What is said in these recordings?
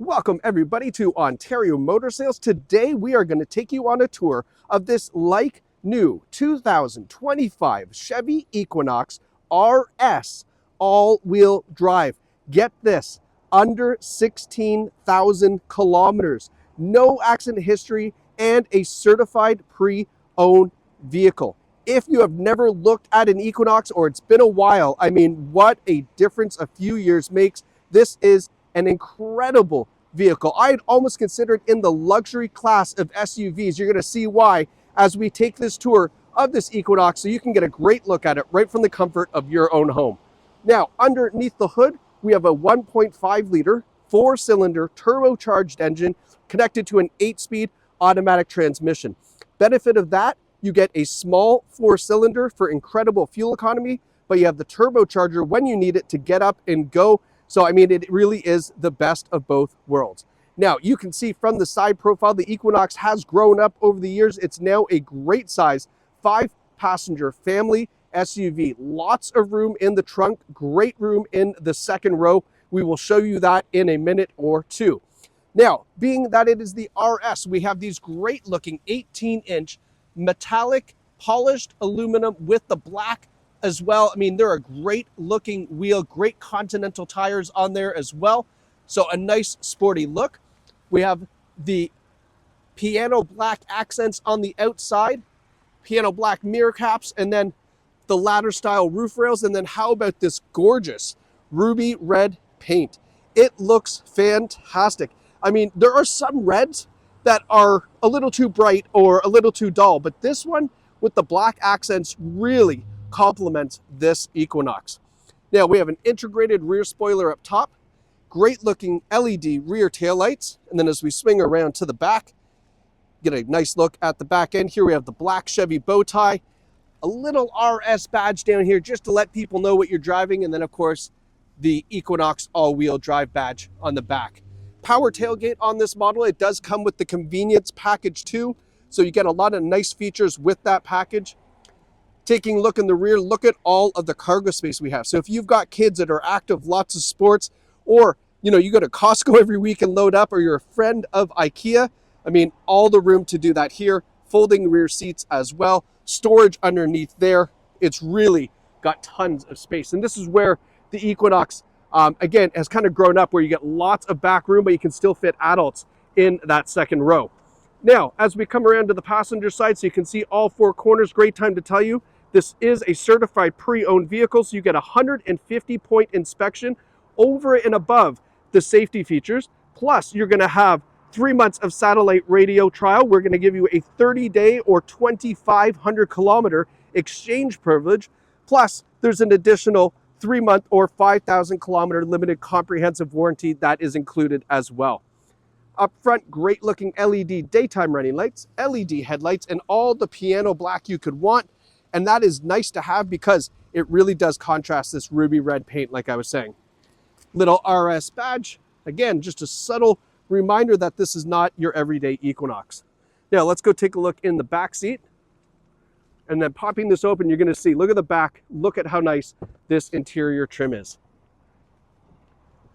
Welcome everybody to Ontario Motor Sales. Today we are going to take you on a tour of this like new 2025 Chevy Equinox RS all-wheel drive. Get this, under 16,000 kilometers, no accident history, and a certified pre-owned vehicle. If you have never looked at an Equinox or it's been a while, I mean, what a difference a few years makes. This is an incredible vehicle. I'd almost consider it in the luxury class of SUVs. You're going to see why as we take this tour of this Equinox so you can get a great look at it right from the comfort of your own home. Now, underneath the hood, we have a 1.5 liter, 4-cylinder turbocharged engine connected to an 8-speed automatic transmission. Benefit of that, you get a small 4-cylinder for incredible fuel economy, but you have the turbocharger when you need it to get up and go. So, I mean, it really is the best of both worlds. Now, you can see from the side profile, the Equinox has grown up over the years. It's now a great size 5-passenger family SUV. Lots of room in the trunk, great room in the second row. We will show you that in a minute or two. Now, being that it is the RS, we have these great looking 18-inch metallic polished aluminum with the black as well. I mean, they're a great looking wheel, great Continental tires on there as well. So a nice sporty look. We have the piano black accents on the outside, piano black mirror caps, and then the ladder style roof rails. And then how about this gorgeous ruby red paint? It looks fantastic. I mean, there are some reds that are a little too bright or a little too dull, but this one with the black accents really complements this Equinox. Now we have an integrated rear spoiler up top, great looking LED rear taillights, and then as we swing around to the back, get a nice look at the back end. Here we have the black Chevy bow tie, a little RS badge down here just to let people know what you're driving, and then of course the Equinox all-wheel drive badge on the back. Power tailgate on this model. It does come with the convenience package too, so you get a lot of nice features with that package. Taking a look in the rear, look at all of the cargo space we have. So if you've got kids that are active, lots of sports, or you go to Costco every week and load up, or you're a friend of IKEA, I mean, all the room to do that here. Folding rear seats as well, storage underneath there. It's really got tons of space. And this is where the Equinox, again, has kind of grown up, where you get lots of back room, but you can still fit adults in that second row. Now, as we come around to the passenger side, so you can see all 4 corners, great time to tell you, this is a certified pre-owned vehicle, so you get a 150-point inspection over and above the safety features. Plus, you're going to have 3 months of satellite radio trial. We're going to give you a 30-day or 2,500-kilometer exchange privilege. Plus, there's an additional 3-month or 5,000-kilometer limited comprehensive warranty that is included as well. Up front, great looking LED daytime running lights, LED headlights, and all the piano black you could want. And that is nice to have because it really does contrast this ruby red paint, like I was saying. Little RS badge. Again, just a subtle reminder that this is not your everyday Equinox. Now, let's go take a look in the back seat. And then popping this open, you're going to see, look at the back. Look at how nice this interior trim is.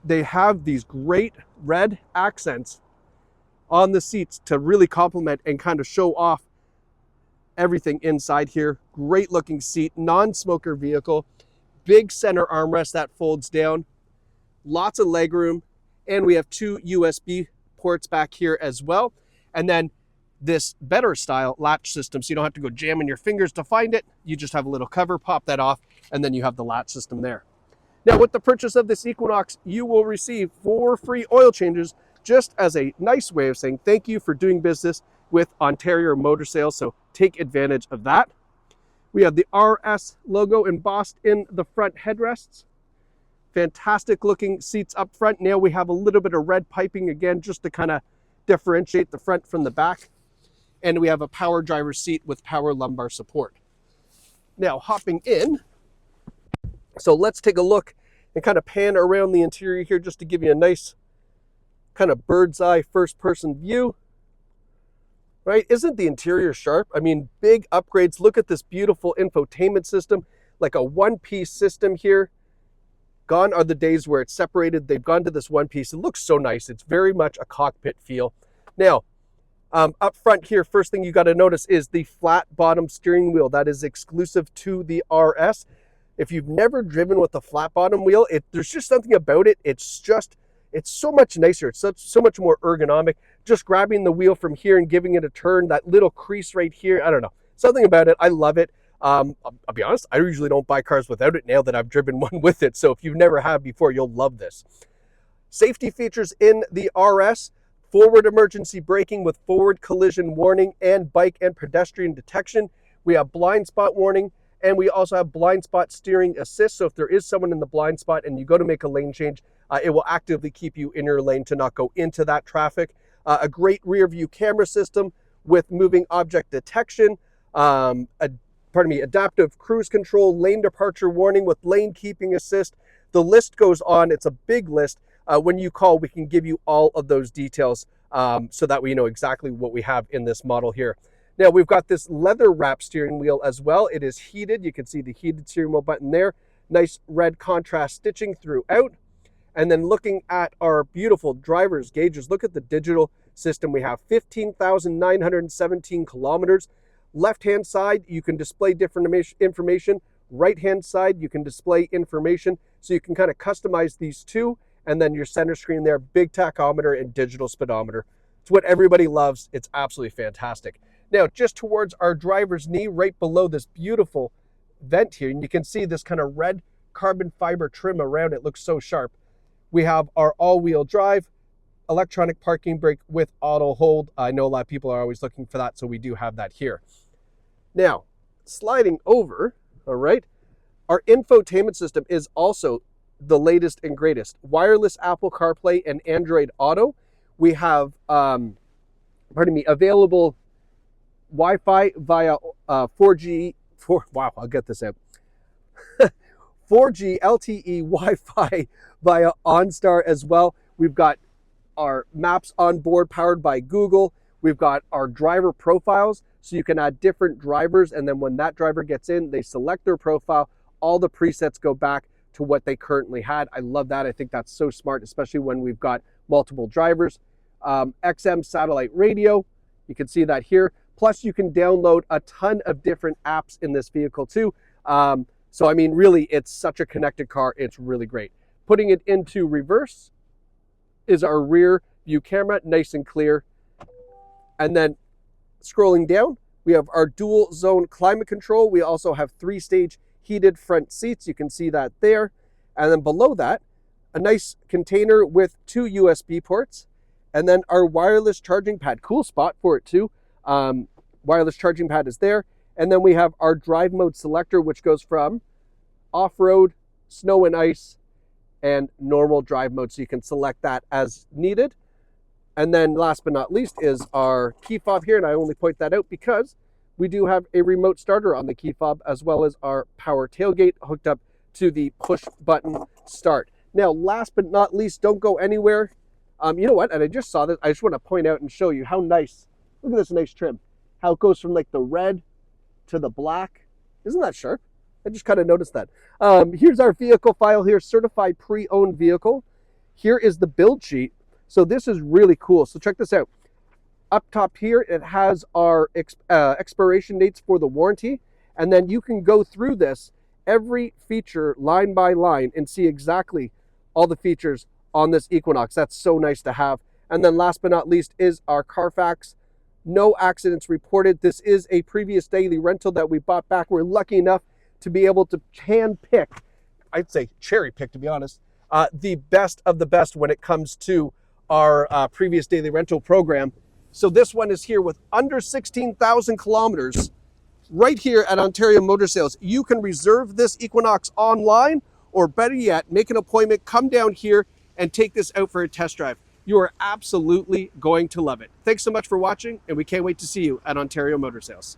They have these great red accents on the seats to really complement and kind of show off everything inside here. Great looking seat, non-smoker vehicle, big center armrest that folds down, lots of legroom, and we have 2 USB ports back here as well. And then this better style latch system, so you don't have to go jamming your fingers to find it. You just have a little cover, pop that off, and then you have the latch system there. Now, with the purchase of this Equinox, you will receive 4 free oil changes, just as a nice way of saying thank you for doing business with Ontario Motor Sales, so take advantage of that. We have the RS logo embossed in the front headrests. Fantastic looking seats up front. Now we have a little bit of red piping again, just to kind of differentiate the front from the back. And we have a power driver's seat with power lumbar support. Now, hopping in, so let's take a look and kind of pan around the interior here just to give you a nice kind of bird's eye first person view. Right? Isn't the interior sharp? I mean, big upgrades. Look at this beautiful infotainment system, like a one-piece system here. Gone are the days where it's separated. They've gone to this one piece. It looks so nice. It's very much a cockpit feel. Now, up front here, first thing you got to notice is the flat bottom steering wheel. That is exclusive to the RS. If you've never driven with a flat bottom wheel, there's just something about it. It's so much nicer. It's so much more ergonomic. Just grabbing the wheel from here and giving it a turn, that little crease right here, I don't know. Something about it, I love it. I'll be honest, I usually don't buy cars without it now that I've driven one with it. So if you've never have before, you'll love this. Safety features in the RS: forward emergency braking with forward collision warning and bike and pedestrian detection. We have blind spot warning, and we also have blind spot steering assist. So if there is someone in the blind spot and you go to make a lane change, it will actively keep you in your lane to not go into that traffic. A great rear view camera system with moving object detection, adaptive cruise control, lane departure warning with lane keeping assist. The list goes on. It's a big list. When you call, we can give you all of those details so that we know exactly what we have in this model here. Now, we've got this leather wrap steering wheel as well. It is heated. You can see the heated steering wheel button there. Nice red contrast stitching throughout. And then looking at our beautiful driver's gauges, look at the digital system. We have 15,917 kilometers. Left-hand side, you can display different information. Right-hand side, you can display information. So you can kind of customize these two. And then your center screen there, big tachometer and digital speedometer. It's what everybody loves. It's absolutely fantastic. Now, just towards our driver's knee, right below this beautiful vent here, and you can see this kind of red carbon fiber trim around it. Looks so sharp. We have our all-wheel drive, electronic parking brake with auto hold. I know a lot of people are always looking for that, so we do have that here. Now, sliding over, all right, our infotainment system is also the latest and greatest. Wireless Apple CarPlay and Android Auto. We have, available Wi-Fi via 4G, I'll get this out. 4G LTE Wi-Fi via OnStar as well. We've got our maps on board powered by Google. We've got our driver profiles, so you can add different drivers, and then when that driver gets in, they select their profile. All the presets go back to what they currently had. I love that. I think that's so smart, especially when we've got multiple drivers. XM satellite radio, you can see that here. Plus you can download a ton of different apps in this vehicle too. So I mean, really, it's such a connected car. It's really great. Putting it into reverse is our rear view camera, nice and clear. And then scrolling down, we have our dual zone climate control. We also have 3-stage heated front seats. You can see that there. And then below that, a nice container with 2 USB ports. And then our wireless charging pad. Cool spot for it too. Wireless charging pad is there. And then we have our drive mode selector, which goes from off-road, snow and ice, and normal drive mode. So you can select that as needed. And then last but not least is our key fob here. And I only point that out because we do have a remote starter on the key fob, as well as our power tailgate hooked up to the push button start. Now, last but not least, don't go anywhere. You know what? And I just saw this. I just want to point out and show you how nice. Look at this nice trim. How it goes from like the red to the black. Isn't that sharp? I just kind of noticed that. Here's our vehicle file here, certified pre-owned vehicle. Here is the build sheet. So this is really cool. So check this out. Up top here, it has our expiration dates for the warranty. And then you can go through this, every feature line by line, and see exactly all the features on this Equinox. That's so nice to have. And then last but not least is our Carfax. No accidents reported. This is a previous daily rental that we bought back. We're lucky enough to be able to hand pick, I'd say cherry pick to be honest, the best of the best when it comes to our previous daily rental program. So this one is here with under 16,000 kilometers right here at Ontario Motor Sales. You can reserve this Equinox online, or better yet, make an appointment, come down here and take this out for a test drive. You are absolutely going to love it. Thanks so much for watching, and we can't wait to see you at Ontario Motor Sales.